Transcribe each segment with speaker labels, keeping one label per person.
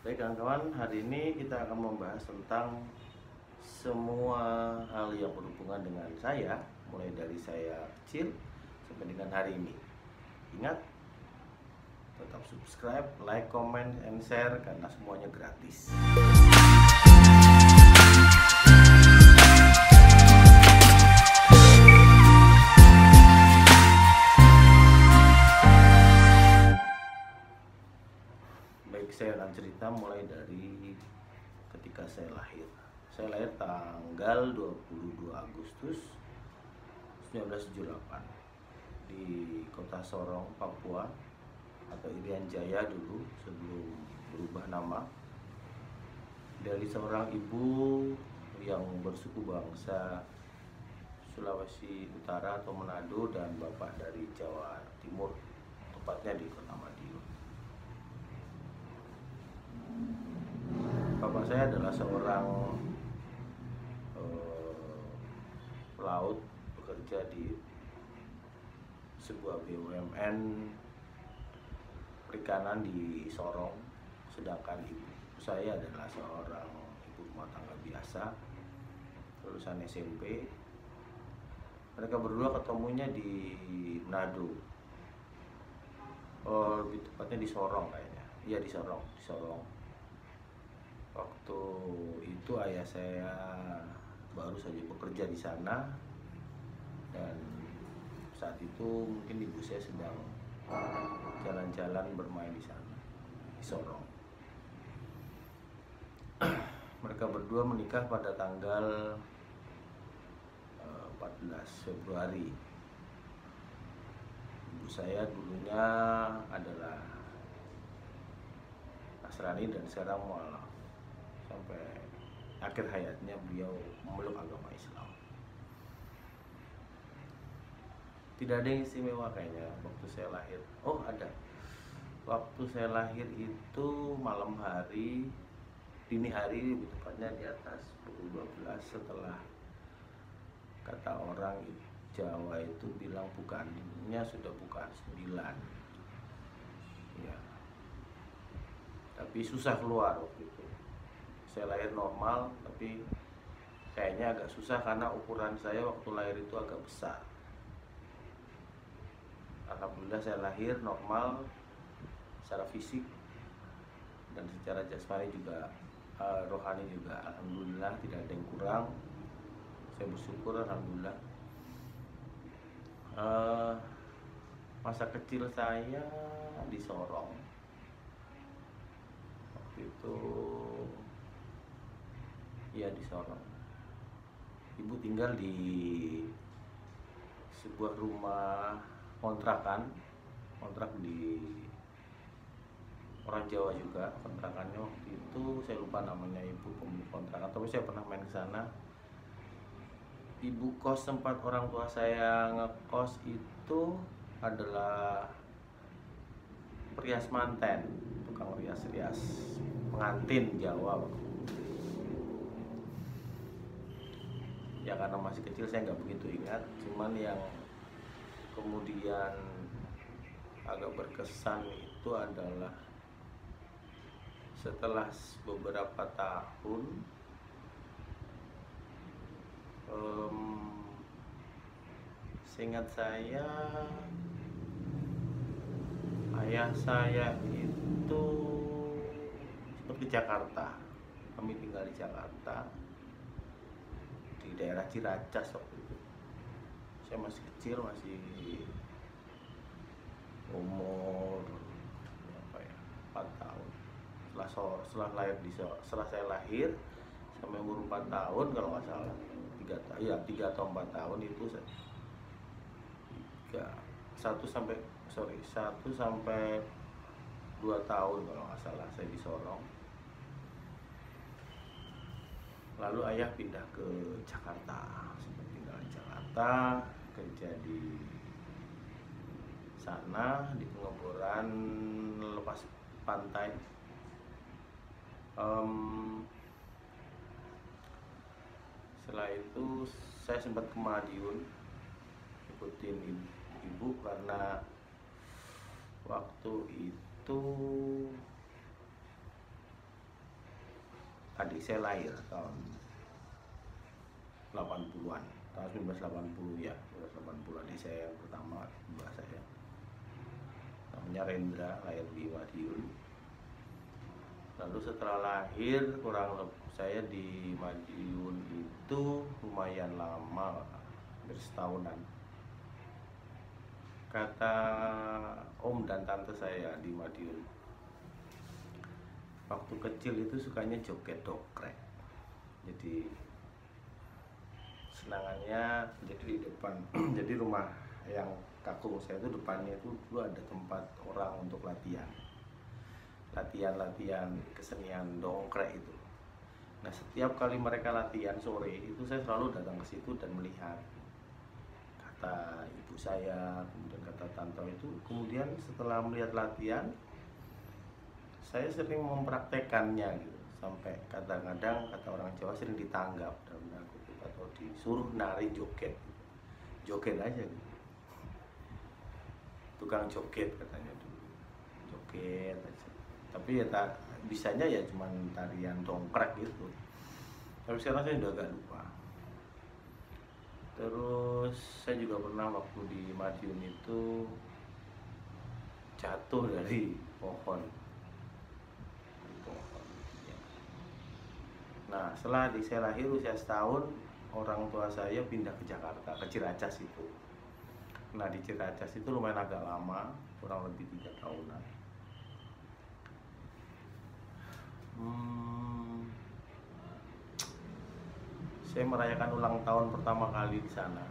Speaker 1: Baik kawan-kawan, hari ini kita akan membahas tentang semua hal yang berhubungan dengan saya, mulai dari saya kecil sampai dengan hari ini. Ingat, tetap subscribe, like, comment, and share karena semuanya gratis. Baik, saya akan cerita mulai dari ketika saya lahir. Saya lahir tanggal 22 Agustus 1978 di kota Sorong, Papua, atau Irian Jaya dulu sebelum berubah nama, dari seorang ibu yang bersuku bangsa Sulawesi Utara atau Manado dan bapak dari Jawa Timur, tepatnya di kota Madiun. Bapak saya adalah seorang pelaut, bekerja di sebuah BUMN perikanan di Sorong, sedangkan ibu saya adalah seorang ibu rumah tangga biasa, lulusan SMP. Mereka berdua ketemunya di Manado, lebih tepatnya di Sorong kayaknya. Iya, di Sorong. Waktu itu ayah saya baru saja bekerja di sana, dan saat itu mungkin ibu saya sedang jalan-jalan bermain di sana, di Sorong. Mereka berdua menikah pada tanggal 14 Februari. Ibu saya dulunya adalah Nasrani dan sekarang mualaf. Sampai akhir hayatnya beliau memeluk agama Islam. Tidak ada yang istimewa kayaknya waktu saya lahir. Oh, ada. Waktu saya lahir itu malam hari, dini hari, lebih tepatnya di atas pukul 12, setelah kata orang Jawa itu bilang bukannya sudah bukan 9 ya, tapi susah keluar waktu itu. Saya lahir normal, tapi kayaknya agak susah karena ukuran saya waktu lahir itu agak besar. Alhamdulillah saya lahir normal secara fisik dan secara jasmani juga, rohani juga. Alhamdulillah tidak ada yang kurang. Saya bersyukur, alhamdulillah. Masa kecil saya di Sorong waktu itu, ya di Sorong. Ibu tinggal di sebuah rumah kontrakan, kontrak di orang Jawa juga. Kontrakannya waktu itu saya lupa namanya ibu pemilik kontrakan, tapi saya pernah main ke sana. Ibu kos tempat orang tua saya ngekos itu adalah perias manten, tukang rias-rias, pengantin Jawa waktu itu. Ya karena masih kecil saya nggak begitu ingat, cuman yang kemudian agak berkesan itu adalah setelah beberapa tahun, seingat saya ayah saya itu sempat ke Jakarta. Kami tinggal di Jakarta, di daerah Ciracas waktu itu. Saya masih kecil, masih umur apa ya, 4 tahun. Setelah saya lahir sampai umur 4 tahun kalau nggak salah, 3 atau 4 tahun itu saya, 1 sampai 2 tahun kalau nggak salah saya di Sorong. Lalu ayah pindah ke Jakarta, sempat tinggal di Jakarta, kerja di sana di pengeboran lepas pantai. Setelah itu saya sempat ke Madiun ikutin ibu karena waktu itu adik saya lahir tahun 80-an, tahun 1980 ya, 1980 adik saya yang pertama, mbak saya. Namanya Rendra, lahir di Madiun. Lalu setelah lahir saya di Madiun itu lumayan lama, hampir setahunan. Kata om dan tante saya di Madiun, waktu kecil itu sukanya joget dongkrek. Jadi senangannya jadi di depan jadi rumah yang kakung saya itu depannya itu dulu ada tempat orang untuk latihan kesenian dongkrek itu. Nah, setiap kali mereka latihan sore itu saya selalu datang ke situ dan melihat. Kata ibu saya, kemudian kata tante itu, kemudian setelah melihat latihan saya sering mempraktekannya gitu. Sampai kadang-kadang kata orang Jawa sering ditanggap dalam tanda kutip atau disuruh nari joget. Joget aja gitu. Tukang joget katanya dulu. Joget aja. Tapi ya tak bisanya ya cuman tarian dongkrek gitu. Tapi sekarang saya udah agak lupa. Terus saya juga pernah waktu di Madiun itu jatuh dari pohon. Ya. Nah, setelah saya lahir usia setahun, orang tua saya pindah ke Jakarta, ke Ciracas itu. Nah, di Ciracas itu lumayan agak lama, kurang lebih 3 tahunan. Saya merayakan ulang tahun pertama kali di sana.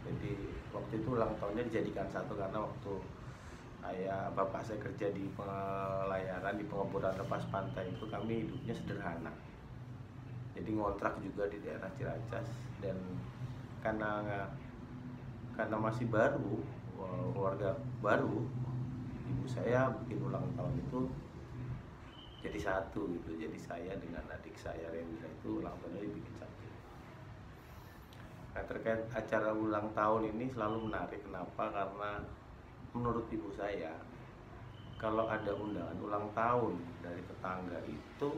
Speaker 1: Jadi waktu itu ulang tahunnya dijadikan satu karena waktu bapak saya kerja di pelayaran di pengeboran lepas pantai itu kami hidupnya sederhana. Jadi ngontrak juga di daerah Ciracas dan karena masih baru, keluarga baru, ibu saya bikin ulang tahun itu jadi satu gitu. Jadi saya dengan adik saya Rendra itu ulang tahunnya dibikin satu. Nah, terkait acara ulang tahun ini selalu menarik. Kenapa? Karena menurut ibu saya, kalau ada undangan ulang tahun dari tetangga itu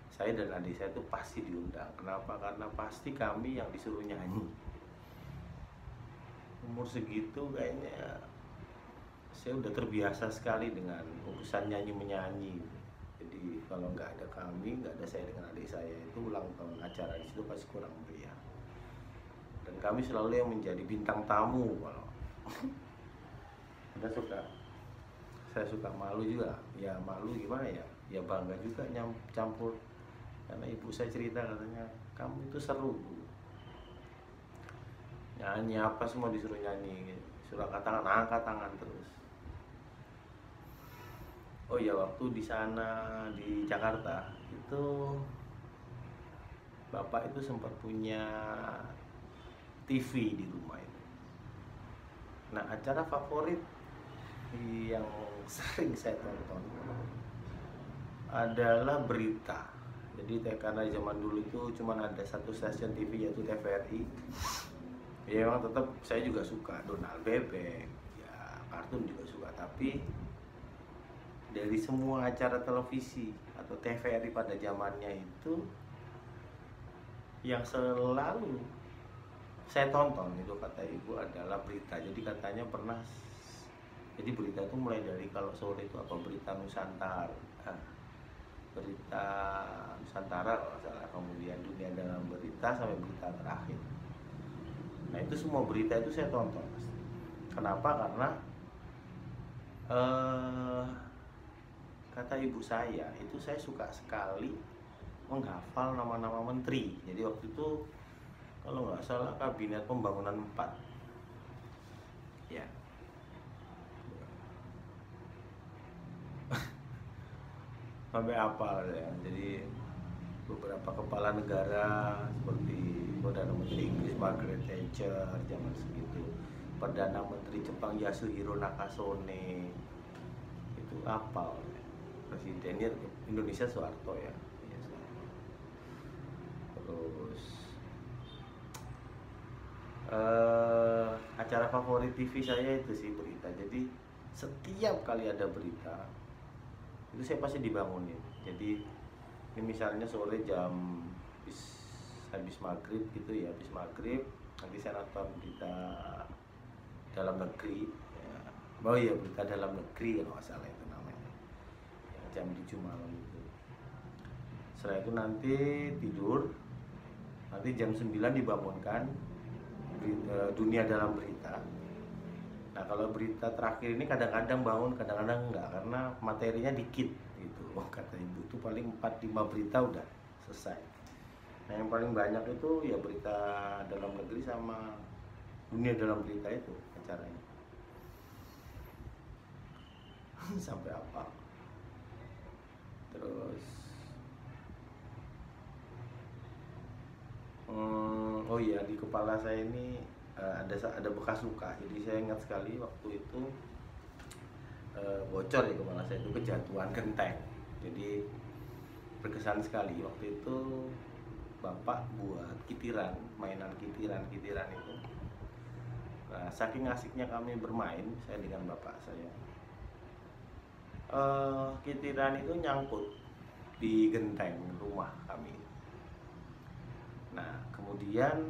Speaker 1: saya dan adik saya itu pasti diundang. Kenapa? Karena pasti kami yang disuruh nyanyi. Umur segitu kayaknya saya udah terbiasa sekali dengan urusan nyanyi-menyanyi. Jadi kalau nggak ada kami, nggak ada saya dengan adik saya, itu ulang tahun acara di situ pasti kurang meriah. Dan kami selalu yang menjadi bintang tamu. Kalau saya suka malu juga. Ya malu gimana ya? Ya bangga juga campur. Karena ibu saya cerita katanya, kamu itu seru. Nyanyi apa semua disuruh nyanyi. Suruh angkat tangan terus. Oh ya, waktu di sana di Jakarta itu bapak itu sempat punya TV di rumah itu. Nah, acara favorit yang sering saya tonton adalah berita. Jadi karena zaman dulu itu cuma ada satu stasiun TV yaitu TVRI. Ya memang tetap saya juga suka Donald Bebek, ya kartun juga suka, tapi dari semua acara televisi atau TVRI pada zamannya itu yang selalu saya tonton itu kata ibu adalah berita. Jadi katanya jadi berita itu mulai dari kalau sore itu apa berita Nusantara, berita Nusantara kalau salah, kemudian Dunia Dalam Berita sampai berita terakhir. Nah, itu semua berita itu saya tonton. Kenapa? Karena kata ibu saya itu saya suka sekali menghafal nama-nama menteri. Jadi waktu itu kalau nggak salah Kabinet Pembangunan 4 ya. Sampai hafal ya. Jadi beberapa kepala negara seperti Perdana Menteri Inggris Margaret Thatcher zaman segitu, Perdana Menteri Jepang Yasuhiro Nakasone itu hafal. Presidennya Indonesia Soeharto ya. Terus acara favorit TV saya itu sih berita. Jadi setiap kali ada berita itu saya pasti dibangunin. Jadi Ini misalnya sore jam habis maghrib gitu ya, habis maghrib nanti saya nonton berita dalam negeri ya. Oh iya, berita dalam negeri kalau nggak salah itu namanya, yang jam 7 malam itu. Setelah itu nanti tidur, nanti jam 9 dibangunkan dunia dalam berita. Nah kalau berita terakhir ini kadang-kadang bangun, kadang-kadang enggak, karena materinya dikit gitu. Kata ibu itu paling 4-5 berita udah selesai. Nah yang paling banyak itu ya berita dalam negeri sama dunia dalam berita itu acaranya. Sampai apa? Terus oh iya, di kepala saya ini ada bekas luka. Jadi saya ingat sekali waktu itu bocor ya kepala saya itu, kejatuhan genteng. Jadi berkesan sekali waktu itu bapak buat kitiran, mainan kitiran itu. Nah, saking asiknya kami bermain, saya dengan bapak saya, kitiran itu nyangkut di genteng rumah kami. Nah kemudian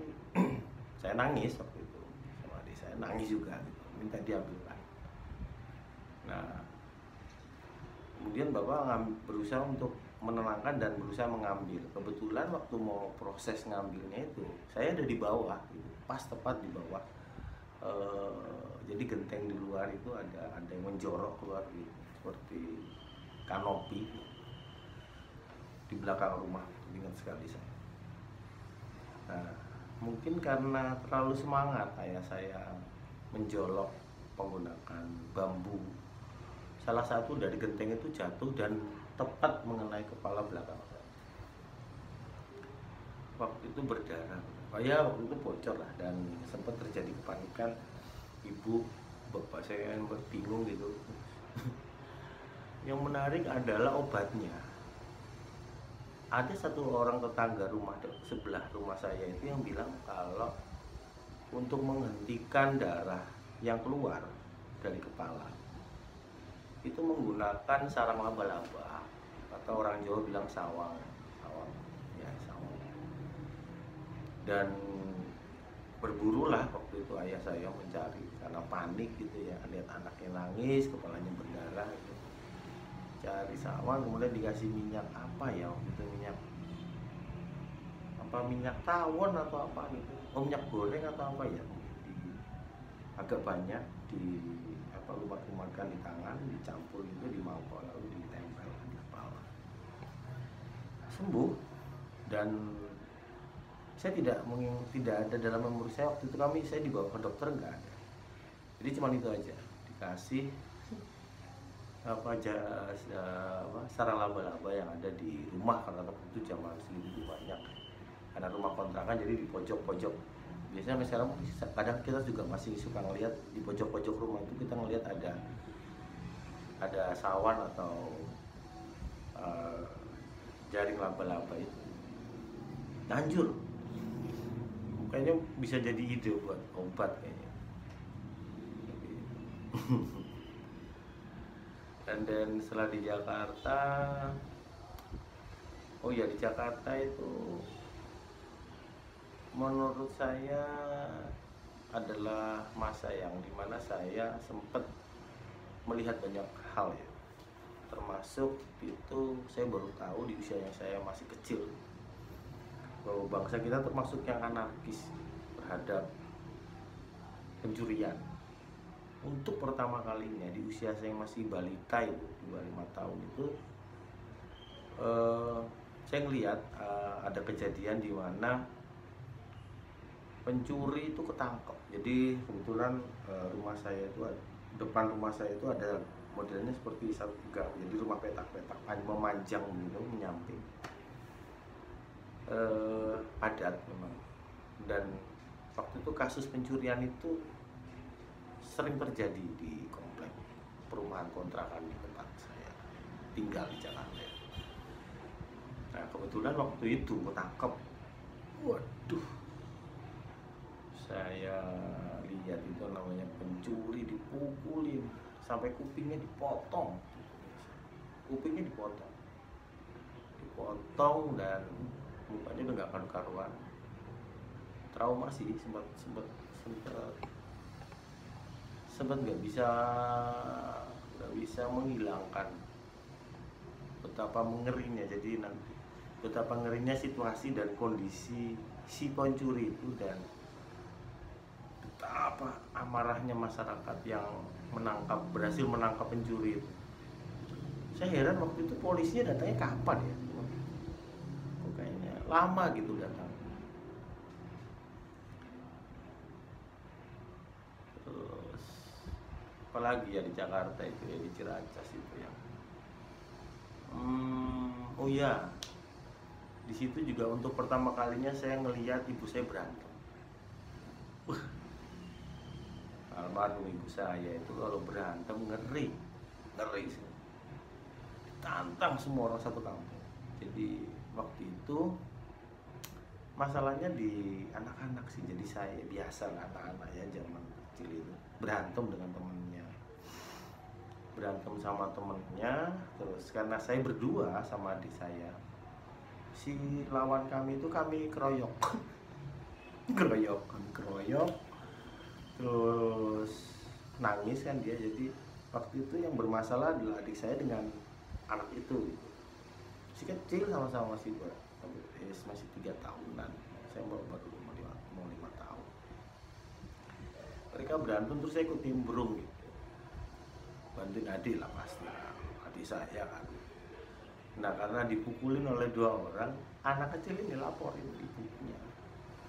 Speaker 1: saya nangis waktu itu, sama adik saya nangis juga gitu, minta diambilkan. Nah kemudian bapak berusaha untuk menenangkan dan berusaha mengambil. Kebetulan waktu mau proses ngambilnya itu saya ada di bawah gitu, pas tepat di bawah. Jadi genteng di luar itu ada yang menjorok keluar gitu, seperti kanopi di belakang rumah. Ingat sekali saya. Nah mungkin karena terlalu semangat ayah saya menjolok menggunakan bambu, salah satu dari genteng itu jatuh dan tepat mengenai kepala belakang saya. Waktu itu berdarah, ya waktu itu bocor lah, dan sempat terjadi kepanikan. Ibu, bapak saya yang bingung gitu. Yang menarik adalah obatnya. Ada satu orang tetangga rumah sebelah rumah saya itu yang bilang kalau untuk menghentikan darah yang keluar dari kepala itu menggunakan sarang laba-laba, atau orang Jawa bilang sawang ya, sawang. Dan berburulah waktu itu ayah saya mencari, karena panik gitu ya, lihat anaknya nangis, kepalanya berdarah gitu. Cari sawang, kemudian dikasih minyak apa ya waktu itu, minyak tawon atau apa gitu, minyak goreng atau apa ya, agak banyak di lumat-lumatkan di tangan, dicampur itu di mangkok, lalu ditempel di kepala. Sembuh. Dan saya tidak ada dalam memori saya waktu itu saya dibawa ke dokter, nggak ada. Jadi cuma itu aja, dikasih sarang laba-laba yang ada di rumah, karena waktu itu zaman segitu banyak, karena rumah kontrakan jadi di pojok-pojok. Biasanya sekarang kadang kita juga masih suka ngelihat di pojok-pojok rumah itu, kita ngelihat ada sawan atau jaring laba-laba itu. Anjur, kayaknya bisa jadi ide buat obat kayaknya. Dan setelah di Jakarta, oh ya, di Jakarta itu menurut saya adalah masa yang dimana saya sempat melihat banyak hal ya. Termasuk itu saya baru tahu di usia yang saya masih kecil bahwa bangsa kita termasuk yang anarkis terhadap pencurian. Untuk pertama kalinya di usia saya masih balita itu, di bawah 5 tahun itu, saya ngelihat ada kejadian di mana pencuri itu ketangkep. Jadi kebetulan depan rumah saya itu ada modelnya seperti satu gang, jadi rumah petak-petak memanjang gitu, menyamping, padat memang. Dan waktu itu kasus pencurian itu sering terjadi di komplek perumahan kontrakan di tempat saya tinggal di Jakarta. Nah kebetulan waktu itu ketangkep. Waduh, saya lihat itu namanya pencuri dipukulin sampai kupingnya dipotong, montong dan mukanya udah nggak karu-karuan. Trauma sih, sempat nggak bisa menghilangkan betapa mengerinya. Jadi nanti betapa ngerinya situasi dan kondisi si pencuri itu, dan betapa amarahnya masyarakat yang berhasil menangkap pencuri itu. Saya heran waktu itu polisinya datangnya kapan ya? Kok kayaknya lama gitu datang. Terus apalagi ya di Jakarta itu ya, di Ciracas itu yang oh ya, di situ juga untuk pertama kalinya saya ngelihat ibu saya berantem. Almarhum ibu saya itu kalau berantem ngeri sih. Tantang semua orang satu kampung. Jadi waktu itu masalahnya di anak-anak sih. Jadi saya biasa anak-anak ya zaman kecil itu berantem dengan temennya, berantem sama temennya. Terus karena saya berdua sama adik saya, si lawan kami itu kami keroyok keroyok terus nangis kan dia. Jadi waktu itu yang bermasalah adalah adik saya dengan anak itu gitu. Si kecil sama-sama masih 3 tahunan, saya baru mau 5 tahun. Mereka berantem terus saya ikut nimbrung gitu, bantuin adik lah pasti, adik saya kan. Nah karena dipukulin oleh 2 orang, anak kecil ini laporin ibunya,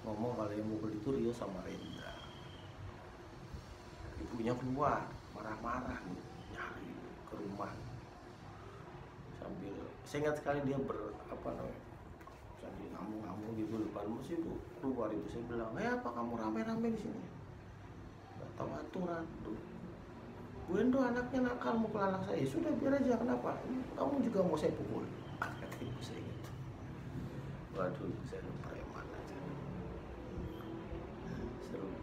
Speaker 1: ngomong kalau yang mukul itu Rio sama Rendra. Ibunya keluar marah-marah nih, nyari ke rumah sambil, saya ingat sekali dia sambil ngamuk-ngamuk gitu depan sih bu, keluar ibu saya bilang, apa kamu rame-rame di sini? Gak tahu aturan tuh. Bu Endo anaknya nakal mukul anak saya. Sudah biar aja, kenapa? Kamu juga mau saya pukul? Kata ibu saya gitu. Waduh, ibu saya preman aja. Seru.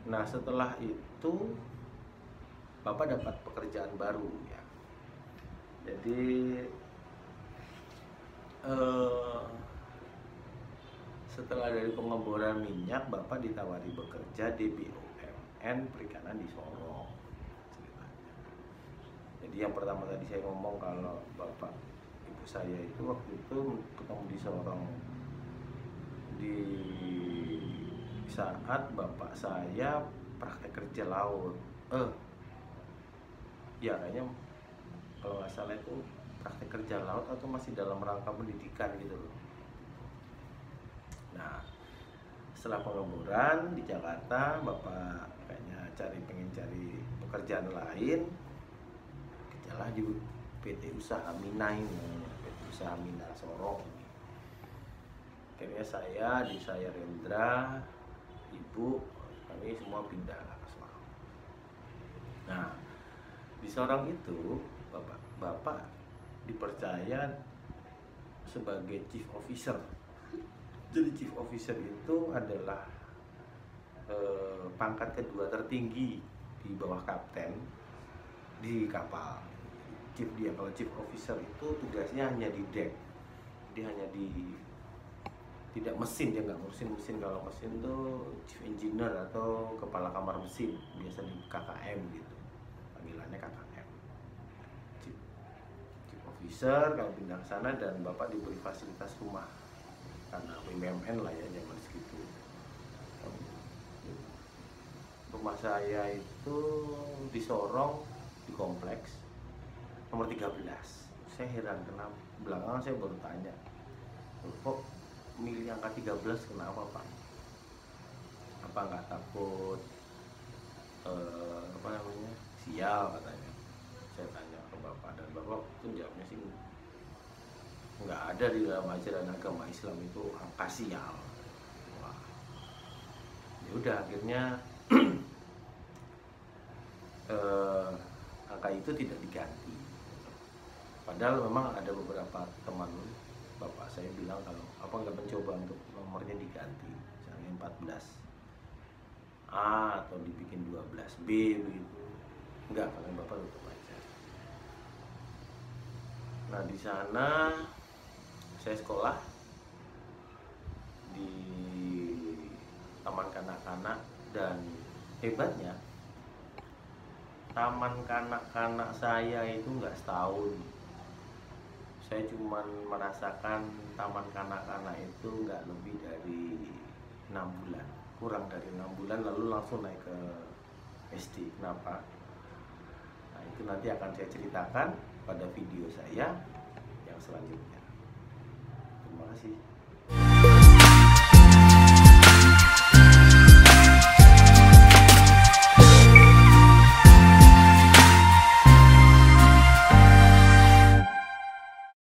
Speaker 1: Nah setelah itu Bapak dapat pekerjaan baru ya. Jadi setelah dari pengeboran minyak, Bapak ditawari bekerja di BUMN Perikanan di Sorong. Jadi yang pertama tadi saya ngomong kalau bapak ibu saya itu waktu itu ketemu di Sorong di saat bapak saya praktek kerja laut. Ya kayaknya kalau nggak salah itu praktek kerja laut atau masih dalam rangka pendidikan gitu loh. Nah setelah pengeboran di Jakarta, bapak kayaknya pengen cari pekerjaan lain. Kerjalah di PT Usaha Mina ini, PT Usaha Mina Sorong. Akhirnya saya Rendra, ibu, kami semua pindah ke Sorong. Nah di Sorong itu bapak dipercaya sebagai chief officer. Jadi chief officer itu adalah pangkat kedua tertinggi di bawah kapten di kapal. Kalau chief officer itu tugasnya hanya di deck, dia hanya tidak mesin, dia nggak ngurusin mesin. Kalau mesin tuh chief engineer atau kepala kamar mesin, biasa di KKM gitu, panggilannya KKM. Chief officer kalau pindah ke sana, dan bapak diberi fasilitas rumah karena BUMN lah ya zaman segitu. Rumah saya itu di Sorong, di kompleks nomor 13. Saya heran kenapa, belakangan saya baru tanya, kok milih angka 13 kenapa Pak? Apa nggak takut sial katanya? Saya tanya ke bapak, dan bapak pun jawabnya sih nggak ada di dalam ajaran agama Islam itu angka sial. Wah, ya udah akhirnya angka itu tidak diganti. Padahal memang ada beberapa teman bapak saya bilang kalau apa nggak mencoba untuk nomornya diganti, misalnya 14A atau dibikin 12B begitu. Enggak, kalau bapak tutup aja. Nah di sana saya sekolah di taman kanak-kanak, dan hebatnya taman kanak-kanak saya itu nggak setahun. Saya cuma merasakan taman kanak-kanak itu nggak lebih dari 6 bulan, kurang dari 6 bulan, lalu langsung naik ke SD. Kenapa? Nah, itu nanti akan saya ceritakan pada video saya yang selanjutnya. Terima kasih.